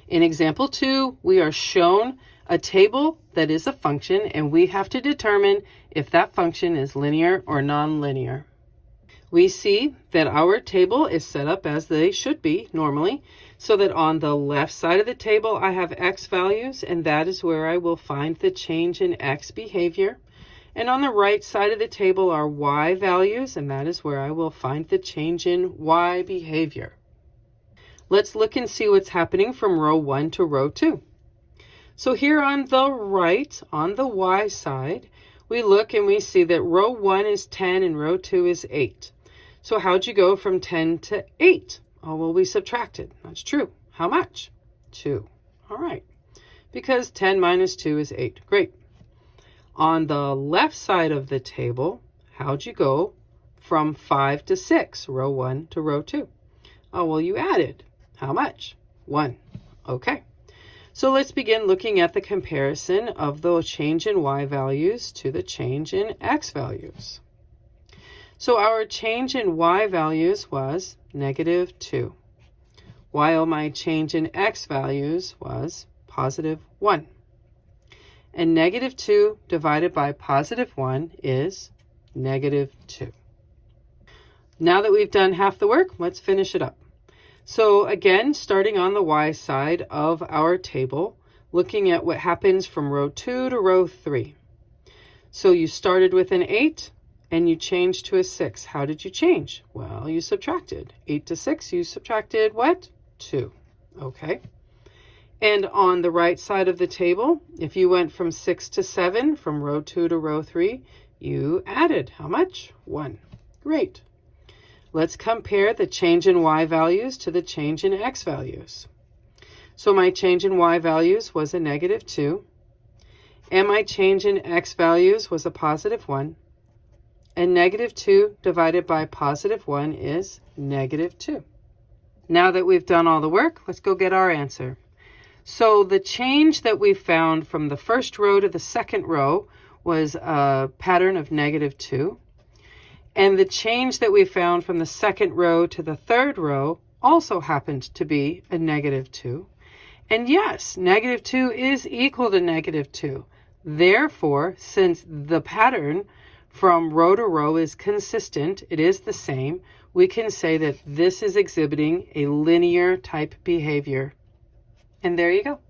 In example 2, we are shown a table that is a function, and we have to determine if that function is linear or nonlinear. We see that our table is set up as they should be normally, so that on the left side of the table I have x values, and that is where I will find the change in x behavior. And on the right side of the table are y values, and that is where I will find the change in y behavior. Let's look and see what's happening from row 1 to row 2. So here on the right, on the y side, we look and we see that row 1 is 10 and row 2 is 8. So how'd you go from 10 to 8? Oh, well, we subtracted. That's true. How much? 2. All right. Because 10 minus 2 is 8. Great. On the left side of the table, how'd you go from 5 to 6, row 1 to row 2? Oh, well, you added. How much? 1. Okay. So let's begin looking at the comparison of the change in y values to the change in x values. So our change in y values was -2, while my change in x values was +1. And -2 divided by +1 is -2. Now that we've done half the work, let's finish it up. So again, starting on the y side of our table, looking at what happens from row 2 to row 3. So you started with an 8 and you changed to a 6. How did you change? Well, you subtracted. 8 to 6, you subtracted what? 2. Okay. And on the right side of the table, if you went from 6 to 7, from row 2 to row 3, you added how much? 1. Great. Let's compare the change in y values to the change in x values. So my change in y values was a -2, and my change in x values was a +1, and -2 divided by +1 is -2. Now that we've done all the work, let's go get our answer. So the change that we found from the first row to the second row was a pattern of -2. And the change that we found from the second row to the third row also happened to be a -2. And yes, -2 is equal to -2. Therefore, since the pattern from row to row is consistent, it is the same, we can say that this is exhibiting a linear type behavior. And there you go.